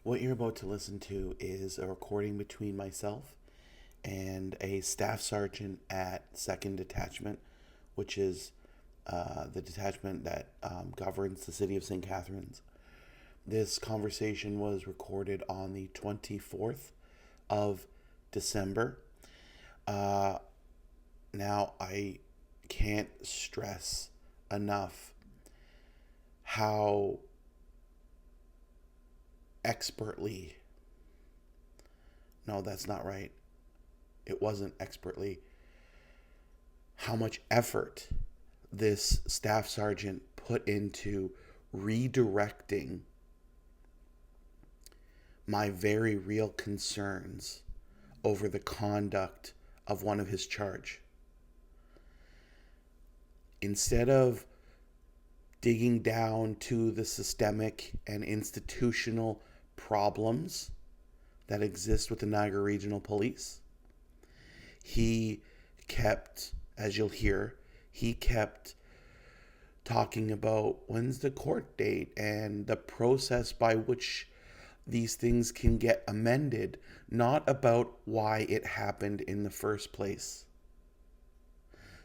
What you're about to listen to is a recording between myself and a staff sergeant at 2nd Detachment, which is the detachment that governs the city of St. Catharines. This conversation was recorded on the 24th of December. Now, I can't stress enough how expertly, no, that's not right. It wasn't expertly. How much effort this staff sergeant put into redirecting my very real concerns over the conduct of one of his charge. Instead of digging down to the systemic and institutional problems that exist with the Niagara Regional Police, he kept, as you'll hear, he kept talking about when's the court date and the process by which these things can get amended, not about why it happened in the first place.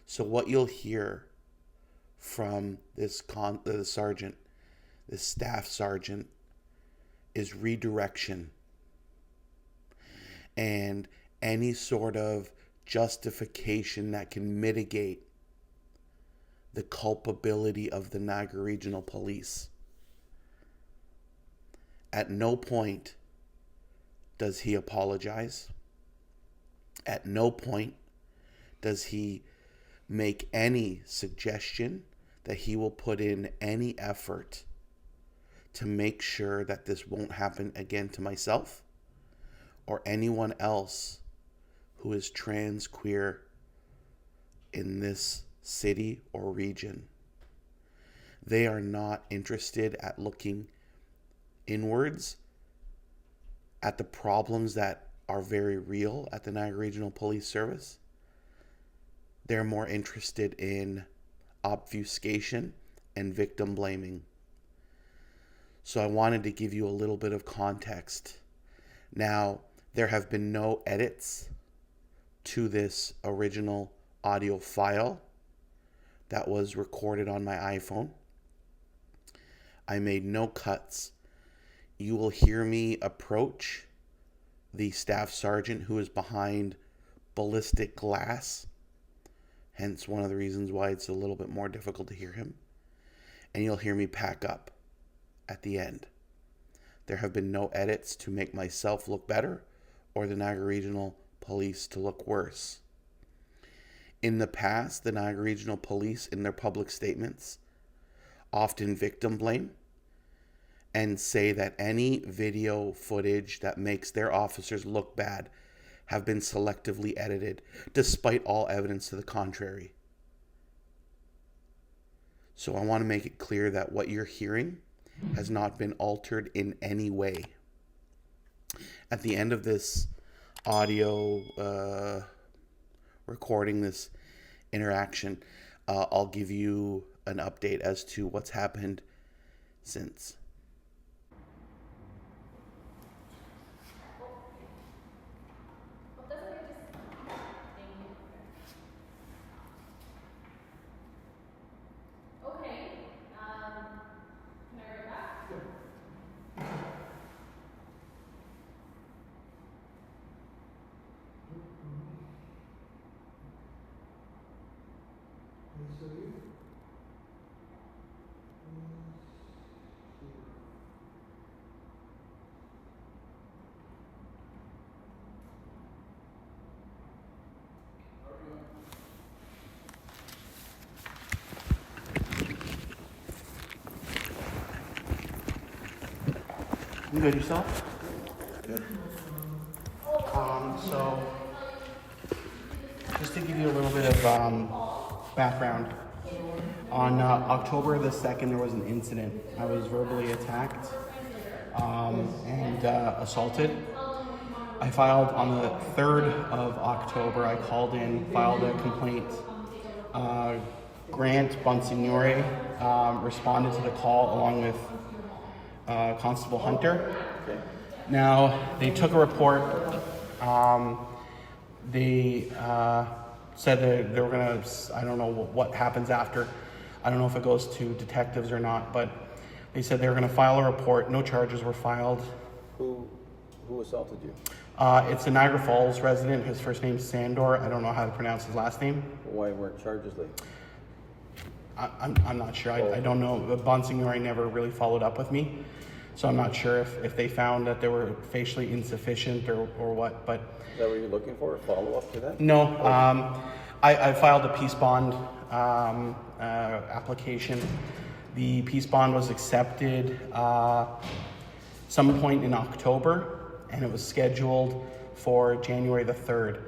So what you'll hear from this sergeant, this staff sergeant, is redirection and any sort of justification that can mitigate the culpability of the Niagara Regional Police. At no point does he apologize. At no point does he make any suggestion that he will put in any effort to make sure that this won't happen again to myself or anyone else who is trans, queer in this city or region. They are not interested at looking inwards at the problems that are very real at the Niagara Regional Police Service. They're more interested in obfuscation and victim blaming. So I wanted to give you a little bit of context. Now, there have been no edits to this original audio file that was recorded on my iPhone. I made no cuts. You will hear me approach the staff sergeant who is behind ballistic glass, hence one of the reasons why it's a little bit more difficult to hear him. And you'll hear me pack up at the end. There have been no edits to make myself look better or the Niagara Regional Police to look worse. In the past, the Niagara Regional Police, in their public statements, often victim blame and say that any video footage that makes their officers look bad have been selectively edited, despite all evidence to the contrary. So I want to make it clear that what you're hearing has not been altered in any way. At the end of this audio recording, this interaction, I'll give you an update as to what's happened since. You good yourself? Good. So, just to give you a little bit of background, on October the 2nd, there was an incident. I was verbally attacked and assaulted. I filed on the 3rd of October. I called in, filed a complaint. Grant Bonsignore responded to the call along with Constable Hunter. Now, they took a report. They said that they were going to, I don't know what happens after. I don't know if it goes to detectives or not, but they said they were going to file a report. No charges were filed. Who assaulted you? It's a Niagara Falls resident. His first name's Sandor. I don't know how to pronounce his last name. Why weren't charges laid? I'm not sure. I don't know. Bonsignore never really followed up with me. So I'm not sure if they found that they were facially insufficient or what. But is that what you're looking for, a follow-up to that? No. I filed a peace bond application. The peace bond was accepted some point in October, and it was scheduled for January the 3rd.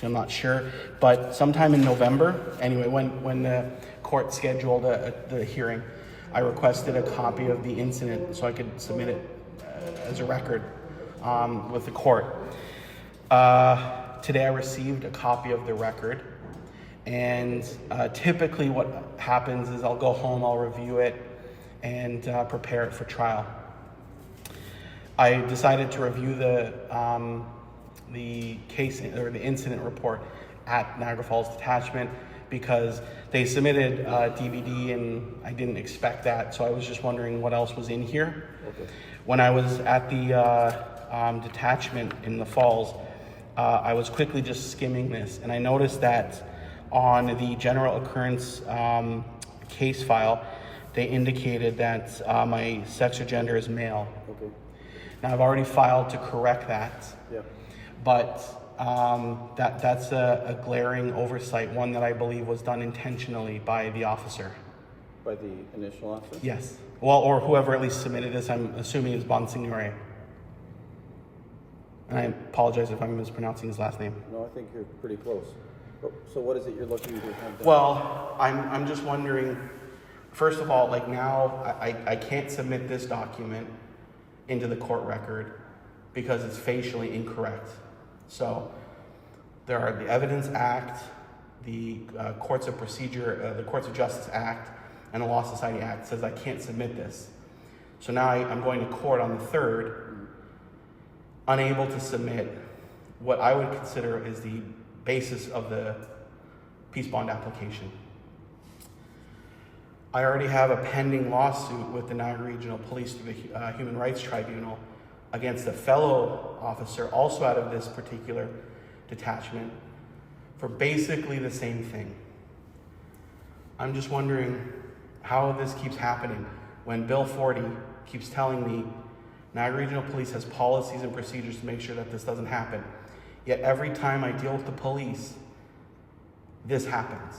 I'm not sure, but sometime in November, anyway, when the court scheduled the hearing, I requested a copy of the incident so I could submit it as a record with the court. Today I received a copy of the record, and typically what happens is I'll go home, I'll review it, and prepare it for trial. I decided to review the case or the incident report at Niagara Falls Detachment because they submitted DVD and I didn't expect that, so I was just wondering what else was in here. Okay. When I was at the detachment in the Falls, I was quickly just skimming this, and I noticed that on the general occurrence case file, they indicated that my sex or gender is male. Okay. Now I've already filed to correct that. Yeah. But that's a glaring oversight, one that I believe was done intentionally by the officer. By the initial officer? Yes. Well, or whoever at least submitted this, I'm assuming is Bonsignore. And I apologize if I'm mispronouncing his last name. No, I think you're pretty close. So what is it you're looking to have done? Well, I'm just wondering, first of all, like now, I can't submit this document into the court record because it's facially incorrect. So there are the Evidence Act, the Courts of Procedure, the Courts of Justice Act, and the Law Society Act says I can't submit this. So now I'm going to court on the 3rd, unable to submit what I would consider is the basis of the peace bond application. I already have a pending lawsuit with the Niagara Regional Police through the Human Rights Tribunal against a fellow officer, also out of this particular detachment, for basically the same thing. I'm just wondering how this keeps happening when Bill 40 keeps telling me Niagara Regional Police has policies and procedures to make sure that this doesn't happen. Yet every time I deal with the police, this happens.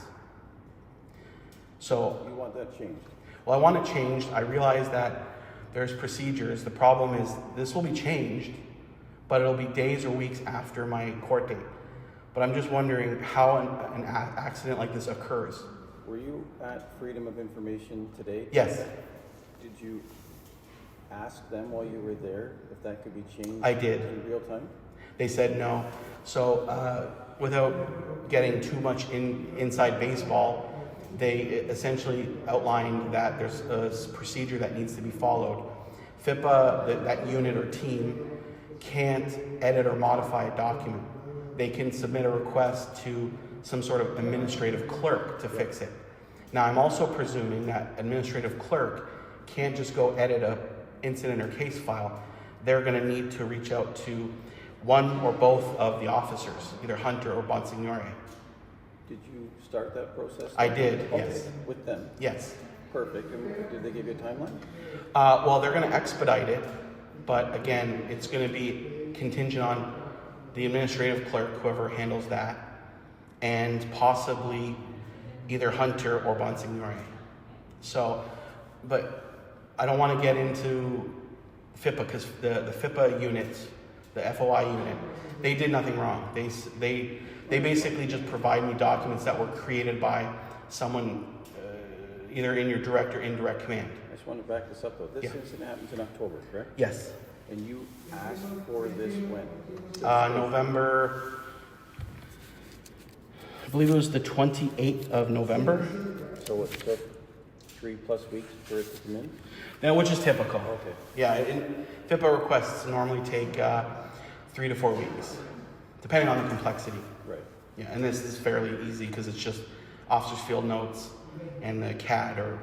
So you want that changed? Well, I want it changed. I realize that there's procedures. The problem is this will be changed, but it'll be days or weeks after my court date. But I'm just wondering how an accident like this occurs. Were you at Freedom of Information today? Yes. Did you ask them while you were there if that could be changed? I did. In real time? They said no. So without getting too much inside baseball, they essentially outlined that there's a procedure that needs to be followed. FIPA, that unit or team, can't edit or modify a document. They can submit a request to some sort of administrative clerk to fix it. Now, I'm also presuming that administrative clerk can't just go edit a incident or case file. They're going to need to reach out to one or both of the officers, either Hunter or Bonsignore. Did you start that process? I did, okay. yes. With them? Yes. Perfect. And did they give you a timeline? Well, they're going to expedite it, but again, it's going to be contingent on the administrative clerk, whoever handles that, and possibly either Hunter or Bonsignore. So, but I don't want to get into FIPA because the FIPA unit, the FOI unit, they did nothing wrong. They basically just provide me documents that were created by someone either in your direct or indirect command. I just want to back this up though. This incident happens in October, correct? Yes. And you asked for this when? November, I believe it was the 28th of November. So it took 3+ weeks for it to come in? Now, which is typical. Okay. Yeah, FIPA requests normally take 3 to 4 weeks, depending on the complexity. Right. Yeah, and this is fairly easy because it's just officer's field notes and the CAD or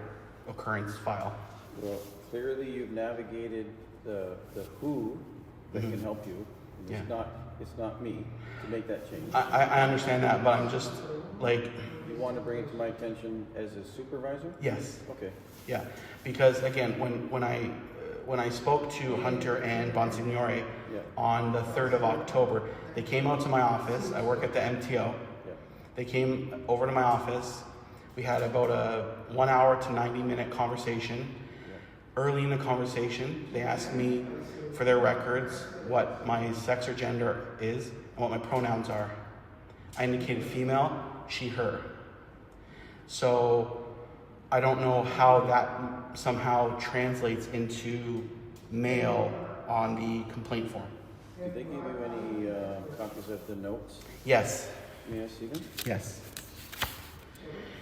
occurrence file. Well, clearly you've navigated the who that can help you. It's not me to make that change. I understand that, but I'm just like... You want to bring it to my attention as a supervisor? Yes. Okay. Yeah, because again, when I spoke to Hunter and Bonsignore on the 3rd of October, they came out to my office. I work at the MTO. Yeah. They came over to my office. We had about a 1 hour to 90-minute conversation. Yeah. Early in the conversation, they asked me for their records what my sex or gender is and what my pronouns are. I indicated female, she, her. So I don't know how that somehow translates into male on the complaint form. Did they give you any copies of the notes? Yes. May I see them? Yes.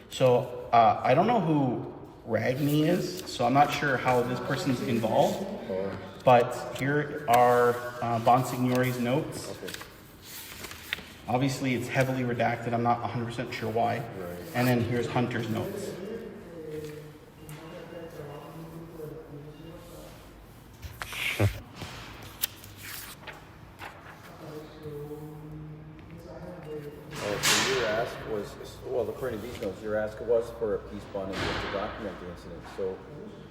So I don't know who Ragni is, so I'm not sure how this person's involved. Oh. But here are Bonsignore's notes. Okay. Obviously, it's heavily redacted. I'm not 100% sure why. Right. And then here's Hunter's notes. Oh, so your ask was, well, according to these notes, your ask was for a peace bond and just to document the incident. So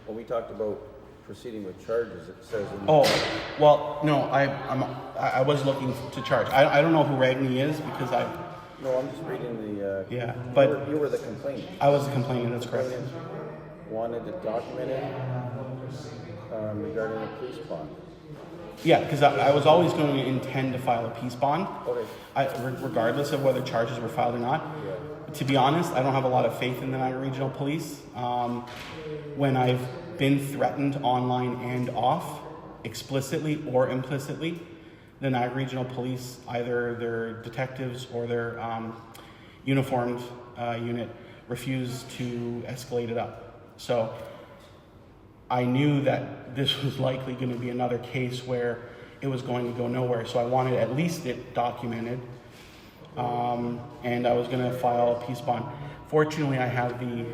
when we talked about proceeding with charges, it says in... Oh, well, no, I was looking to charge. I don't know who Ragni is because No, I'm just reading the... yeah, but You were the complainant. I was the complainant, that's correct. Wanted it documented regarding a police bond. Yeah, because I was always going to intend to file a peace bond, Okay. regardless of whether charges were filed or not. Yeah. To be honest, I don't have a lot of faith in the Niagara Regional Police. When I've been threatened online and off, explicitly or implicitly, the Niagara Regional Police, either their detectives or their uniformed unit, refuse to escalate it up. So I knew that this was likely going to be another case where it was going to go nowhere. So I wanted at least it documented. And I was going to file a peace bond. Fortunately, I have the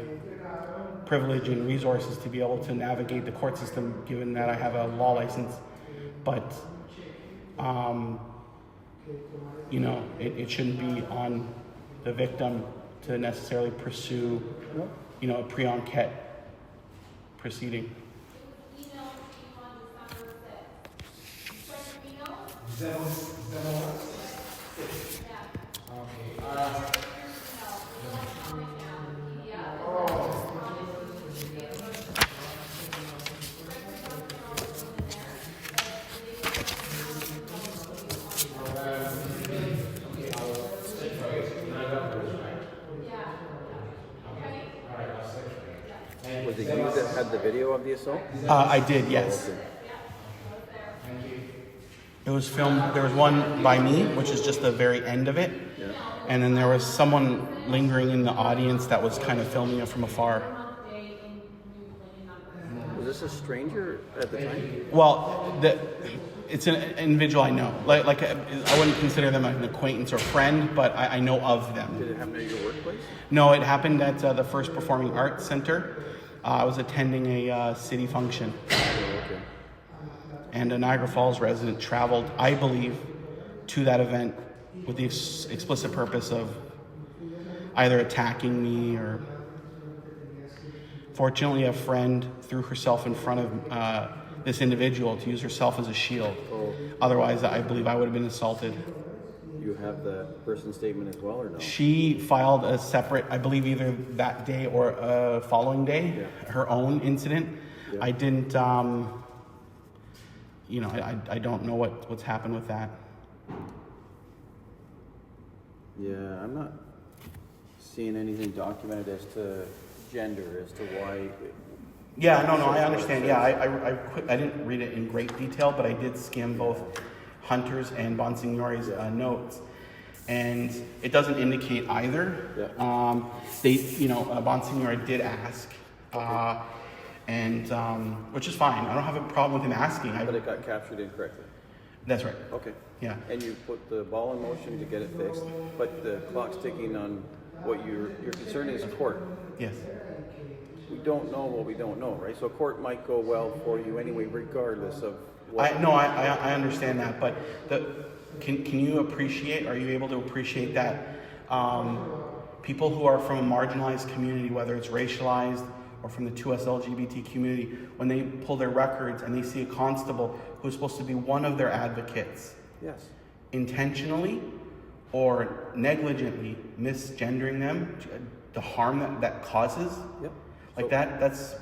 privilege and resources to be able to navigate the court system, given that I have a law license. But, you know, it shouldn't be on the victim to necessarily pursue, you know, a pre-enquête proceeding. Was it you that had the video of the assault? I did, yes. Okay. It was filmed, there was one by me, which is just the very end of it. Yeah. And then there was someone lingering in the audience that was kind of filming it from afar. Was this a stranger at the time? Well, it's an individual I know. Like I wouldn't consider them an acquaintance or friend, but I know of them. Did it happen at your workplace? No, it happened at the First Performing Arts Center. I was attending a city function. Oh, okay. And a Niagara Falls resident traveled, I believe, to that event with the explicit purpose of either attacking me or... Fortunately, a friend threw herself in front of this individual to use herself as a shield. Oh. Otherwise, I believe I would have been assaulted. You have the person's statement as well, or no? She filed a separate, I believe either that day or following day, her own incident. Yeah. I didn't, you know, I don't know what's happened with that. Yeah, I'm not seeing anything documented as to gender, as to why. Yeah, no, I understand. Yeah, I didn't read it in great detail, but I did skim both Hunter's and Bonsignore's notes, and it doesn't indicate either. Yeah. They, you know, Bonsignore did ask and which is fine. I don't have a problem with him asking. But it got captured incorrectly. That's right. Okay. Yeah. And you put the ball in motion to get it fixed, but the clock's ticking on what your concern is court. Yes. We don't know what we don't know, right? So court might go well for you anyway, regardless of what. I understand that, but can you appreciate? Are you able to appreciate that people who are from a marginalized community, whether it's racialized or from the 2S LGBT community, when they pull their records and they see a constable who's supposed to be one of their advocates, Yes. intentionally or negligently misgendering them, the harm that causes, Yep. like So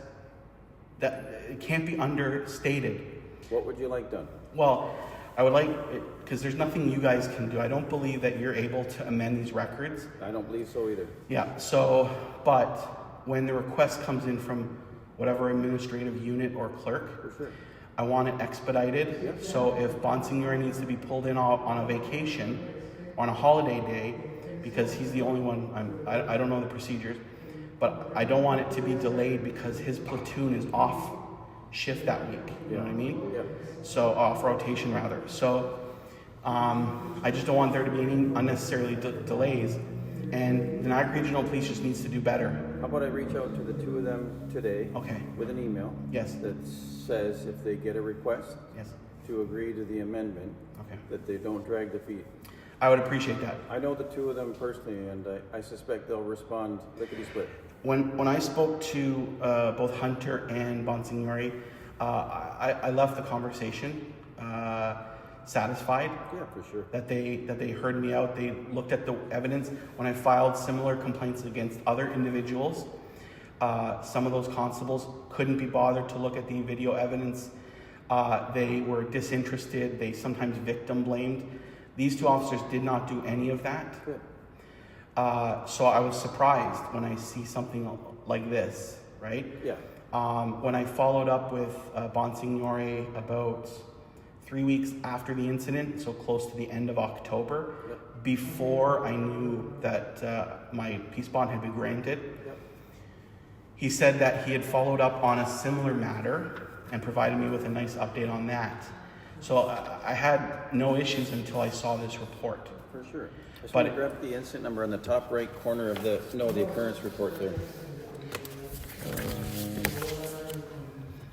that it can't be understated. what would you like done? Well, I would like, because there's nothing you guys can do. I don't believe that you're able to amend these records. I don't believe so either. Yeah, so, but when the request comes in from whatever administrative unit or clerk, For sure. I want it expedited. Yeah. So if Bonsignore needs to be pulled in on a vacation, on a holiday day, because he's the only one, I don't know the procedures, but I don't want it to be delayed because his platoon is off shift that week. You know what I mean? Yeah. So off rotation rather. So I just don't want there to be any unnecessarily delays. And the Niagara Regional Police just needs to do better. How about I reach out to the two of them today? Okay. With an email. Yes. That says if they get a request Yes. to agree to the amendment, Okay. that they don't drag the feet. I would appreciate that. I know the two of them personally, and I suspect they'll respond lickety-split. When I spoke to both Hunter and Bonsignore, I left the conversation satisfied Yeah, for sure. that they heard me out. They looked at the evidence. When I filed similar complaints against other individuals, some of those constables couldn't be bothered to look at the video evidence. They were disinterested. They sometimes victim blamed. These two officers did not do any of that. Good. So I was surprised when I see something like this, right? Yeah. When I followed up with Bonsignore about 3 weeks after the incident, so close to the end of October, Yep. before I knew that my peace bond had been granted, Yep. he said that he had followed up on a similar matter and provided me with a nice update on that. So I had no issues until I saw this report. For sure. I just But- want to grab the incident number on the top right corner of the occurrence report there.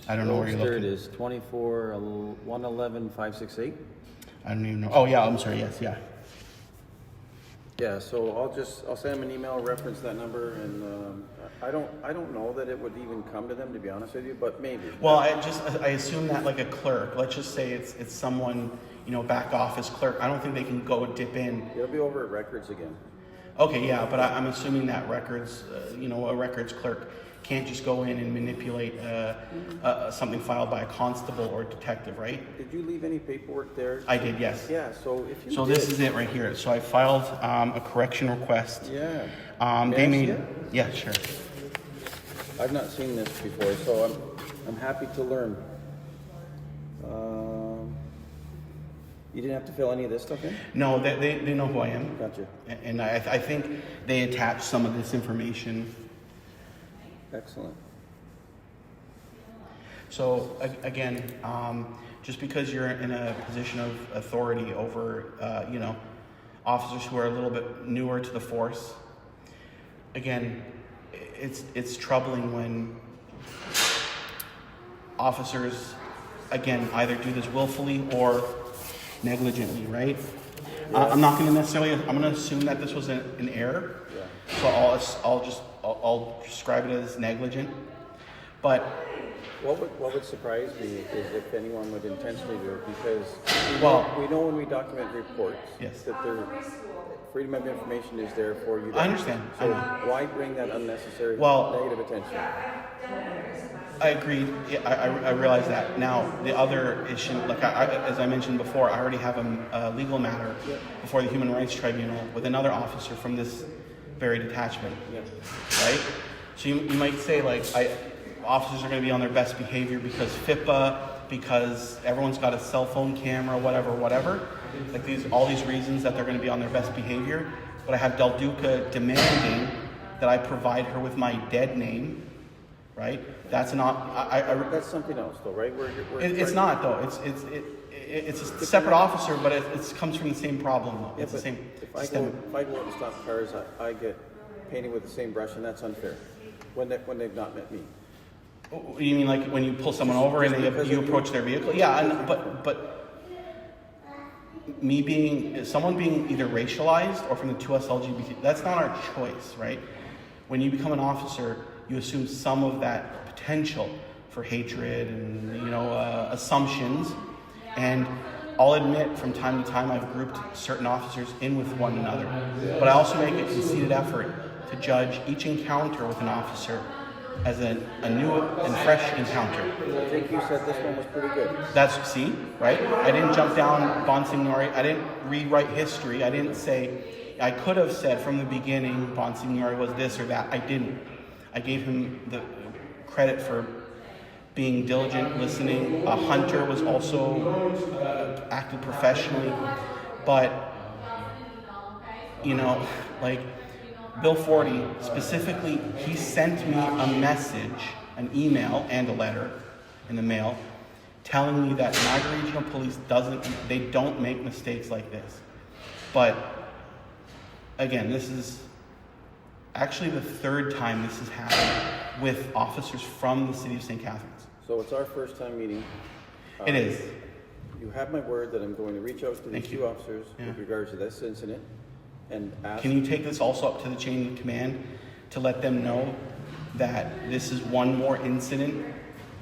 I don't know where you're There it looking. is, 24-111-568. I don't even know. Oh yeah, I'm sorry. Yes, yeah. Yeah, so I'll send them an email, reference that number, and I don't know that it would even come to them, to be honest with you, but maybe. Well, I assume that like a clerk. Let's just say it's someone, back office clerk. I don't think they can go dip in. It'll be over at records again. Okay, yeah, but I'm assuming that records, a records clerk can't just go in and manipulate something filed by a constable or detective, right? Did you leave any paperwork there? I did, yes. Yeah, so if you So did, this is it right here. So I filed a correction request. Yeah. They May I made, see it? yeah, sure. I've not seen this before, so I'm happy to learn. You didn't have to fill any of this stuff in? No, they know who I am. Gotcha. And I think they attached some of this information. Excellent. So again, just because you're in a position of authority over, officers who are a little bit newer to the force, again, it's troubling when officers, again, either do this willfully or negligently, right? I'm not going to necessarily. I'm going to assume that this was an error. Yeah. So I'll describe it as negligent, but. What would surprise me is if anyone would intentionally do it, because we know when we document reports Yes. that freedom of information is there for you. I understand. So I know. why bring that unnecessary negative attention? I agree. Yeah, I realize that. Now, the other issue, like as I mentioned before, I already have a legal matter before the Human Rights Tribunal with another officer from this very detachment, Yeah. right? So you might say, like, officers are going to be on their best behavior because FIPA, because everyone's got a cell phone camera, whatever. Like all these reasons that they're going to be on their best behavior. But I have Del Duca demanding that I provide her with my dead name, right? That's not, That's something else though, right? it's not though, it's a separate officer, but it comes from the same problem though. Yeah, It's the but same if I systemic. go out and stop cars, I get painted with the same brush, and that's unfair when they've not met me. You mean like when you pull someone over and you approach their vehicle? Yeah, but someone being either racialized or from the 2S LGBT, that's not our choice, right? When you become an officer, you assume some of that potential for hatred and assumptions. And I'll admit from time to time I've grouped certain officers in with one another, but I also make a conceited effort to judge each encounter with an officer as a new and fresh encounter. I think you said this one was pretty good. See, right? I didn't jump down Bonsignore. I didn't rewrite history. I didn't say, I could have said from the beginning Bonsignore was this or that. I didn't. I gave him the credit for being diligent, listening. Hunter was also acted professionally. But, like Bill 40, specifically, he sent me a message, an email and a letter in the mail telling me that Niagara Regional Police don't make mistakes like this. But again, this is actually the third time this has happened with officers from the city of St. Catharines. So it's our first time meeting. It is. You have my word that I'm going to reach out to these two officers with regards to this incident and ask. Can you take this also up to the chain of command to let them know that this is one more incident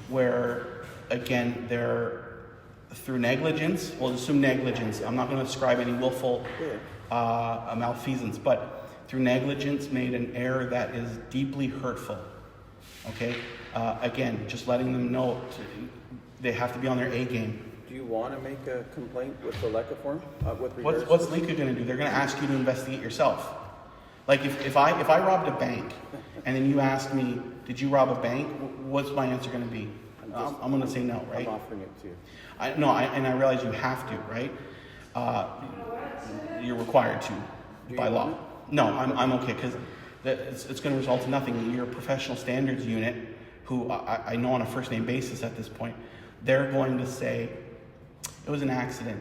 where, again, they're through negligence, we'll assume negligence, I'm not going to ascribe any willful malfeasance, but through negligence made an error that is deeply hurtful, okay? Again, just letting them know they have to be on their A game. Do you want to make a complaint with the LECA form? What's LECA going to do? They're going to ask you to investigate yourself. Like if I robbed a bank, and then you ask me, did you rob a bank? What's my answer going to be? I'm going to say no, right? I'm offering it to you. I realize you have to, right? You're required to by law. No, I'm okay because it's going to result in nothing. Your professional standards unit, who I know on a first name basis at this point, they're going to say it was an accident,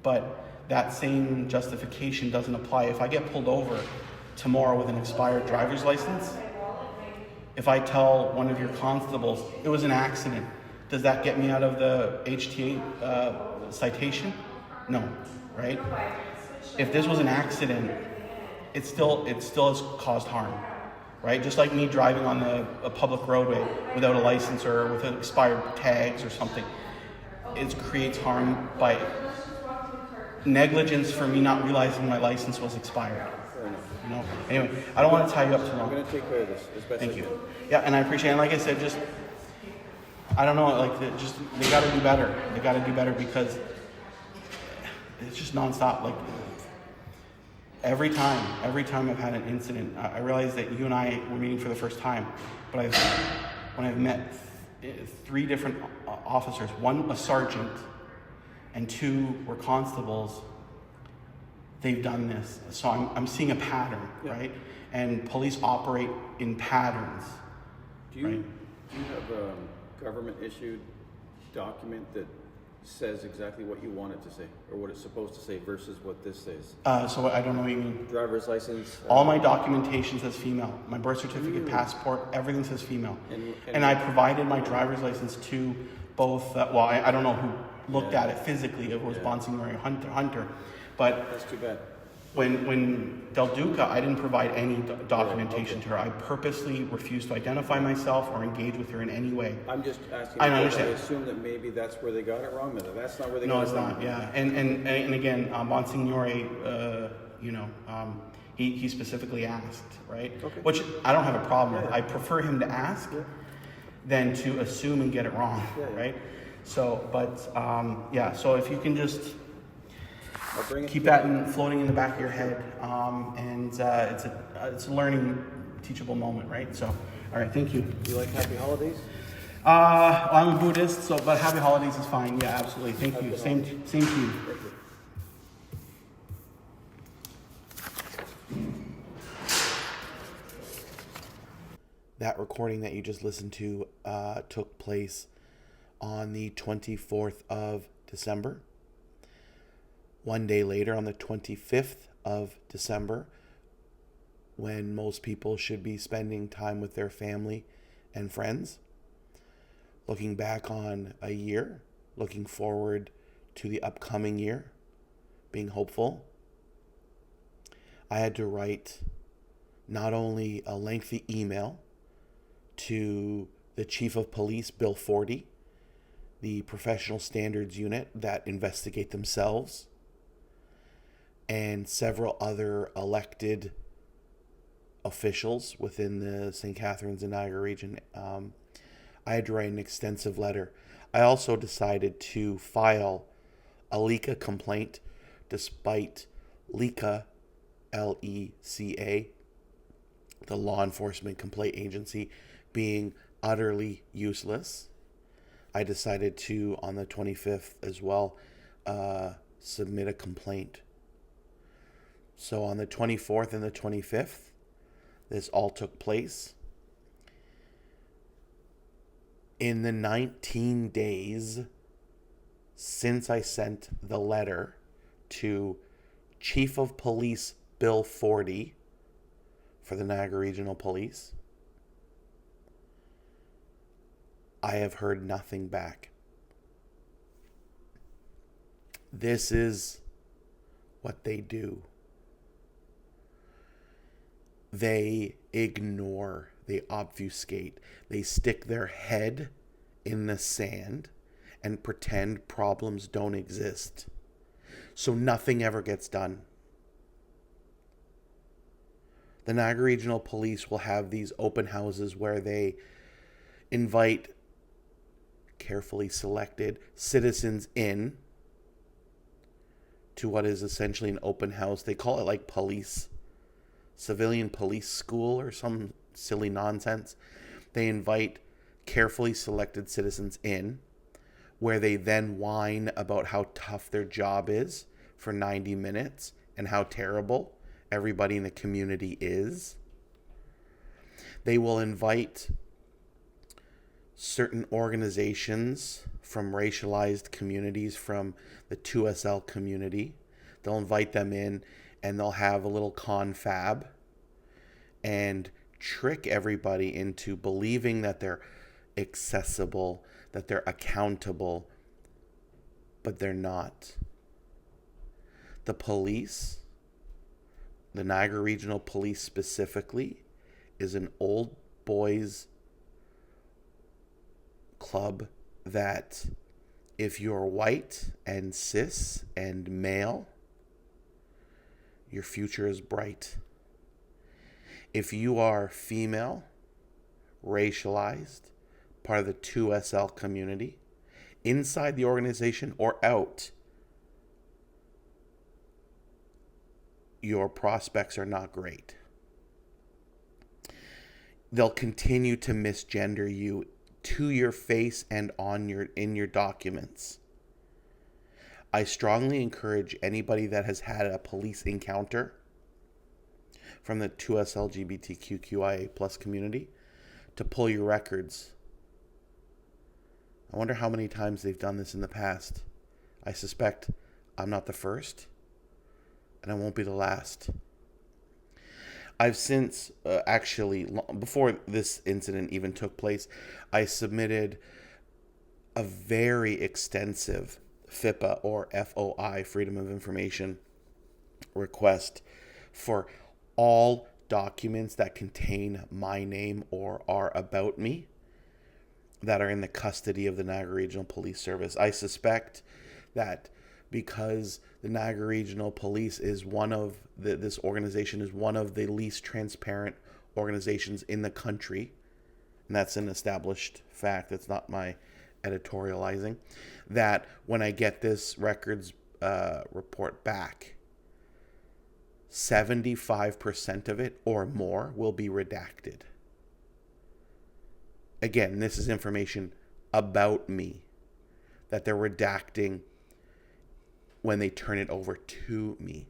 but that same justification doesn't apply. If I get pulled over tomorrow with an expired driver's license, if I tell one of your constables it was an accident, does that get me out of the HTA citation? No, right? If this was an accident, it still has caused harm, right? Just like me driving on a public roadway without a license or with expired tags or something, it creates harm by negligence for me not realizing my license was expired. Anyway, I don't want to tie you up too long. I'm going to take care of this as best Thank I you. can. Yeah, and I appreciate it. And like I said, I don't know, they got to do better. They got to do better because it's just nonstop. Like every time I've had an incident, I realize that you and I were meeting for the first time, but when I've met three different officers, one a sergeant and two were constables, they've done this. So I'm seeing a pattern, right? And police operate in patterns. Do you have a government-issued document that says exactly what you want it to say, or what it's supposed to say versus what this says? So I don't know what you mean. Driver's license. All my documentation says female. My birth certificate, passport, everything says female. And I provided my driver's license to both. I don't know who looked at it physically. It was Bonsignore Hunter, but that's too bad. When Del Duca, I didn't provide any documentation to her. I purposely refused to identify myself or engage with her in any way. I'm just asking. I understand. I assume that maybe that's where they got it wrong. But that's not where they No, got it's it wrong. not. Yeah, and again, Bonsignore, he specifically asked, right? Okay. Which I don't have a problem with. I prefer him to ask than to assume and get it wrong, right? So, but so if you can just keep that floating in the back of your head, and it's a learning, teachable moment, right? So, all right, thank you. Do you like happy holidays? I'm a Buddhist, but happy holidays is fine. Yeah, absolutely. Thank you. Same to you. Thank you. That recording that you just listened to took place on the 24th of December. One day later, on the 25th of December, when most people should be spending time with their family and friends, looking back on a year, looking forward to the upcoming year, being hopeful, I had to write not only a lengthy email to the Chief of Police, Bill 40, the professional standards unit that investigate themselves, and several other elected officials within the St. Catharines and Niagara region. I had to write an extensive letter. I also decided to file a LECA complaint, despite LECA, L-E-C-A, the law enforcement complaint agency, being utterly useless. I decided to, on the 25th as well, submit a complaint. So on the 24th and the 25th, this all took place. In the 19 days since I sent the letter to Chief of Police Bill 40 for the Niagara Regional Police, I have heard nothing back. This is what they do. They ignore, they obfuscate, they stick their head in the sand and pretend problems don't exist. So nothing ever gets done. The Niagara Regional Police will have these open houses where they invite carefully selected citizens in to what is essentially an open house. They call it like civilian police school or some silly nonsense. They invite carefully selected citizens in, where they then whine about how tough their job is for 90 minutes and how terrible everybody in the community is. They will invite certain organizations from racialized communities, from the 2SL community. They'll invite them in and they'll have a little confab and trick everybody into believing that they're accessible, that they're accountable, but they're not. The police, the Niagara Regional Police specifically, is an old boys club that if you're white and cis and male, your future is bright. If you are female, racialized, part of the 2SL community, inside the organization or out, your prospects are not great. They'll continue to misgender you to your face and in your documents. I strongly encourage anybody that has had a police encounter from the 2S LGBTQIA plus community to pull your records. I wonder how many times they've done this in the past. I suspect I'm not the first, and I won't be the last. I've since, before this incident even took place, I submitted a very extensive FIPA or FOI, Freedom of Information request for all documents that contain my name or are about me that are in the custody of the Niagara Regional Police Service. I suspect that because the Niagara Regional Police is this organization is one of the least transparent organizations in the country, and that's an established fact. It's not my editorializing. That when I get this records report back, 75% of it or more will be redacted. Again, this is information about me that they're redacting when they turn it over to me.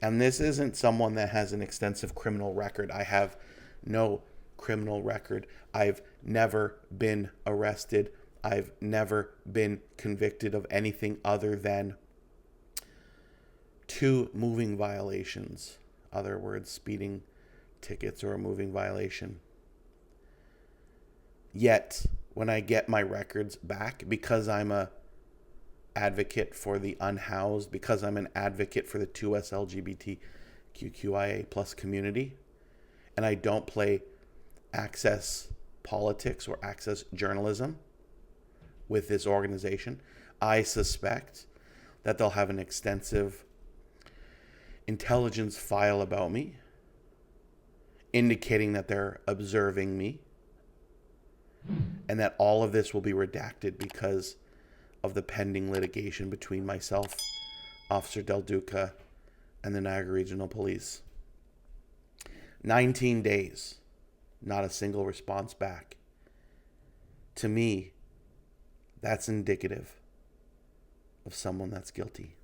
And this isn't someone that has an extensive criminal record. I have no criminal record. I've never been arrested. I've never been convicted of anything other than 2 moving violations. Other words, speeding tickets or a moving violation. Yet, when I get my records back, because I'm a advocate for the unhoused, because I'm an advocate for the 2S LGBTQIA plus community, and I don't play access politics or access journalism with this organization, I suspect that they'll have an extensive intelligence file about me, indicating that they're observing me, and that all of this will be redacted because of the pending litigation between myself, Officer Del Duca, and the Niagara Regional Police. 19 days, not a single response back. To me, that's indicative of someone that's guilty.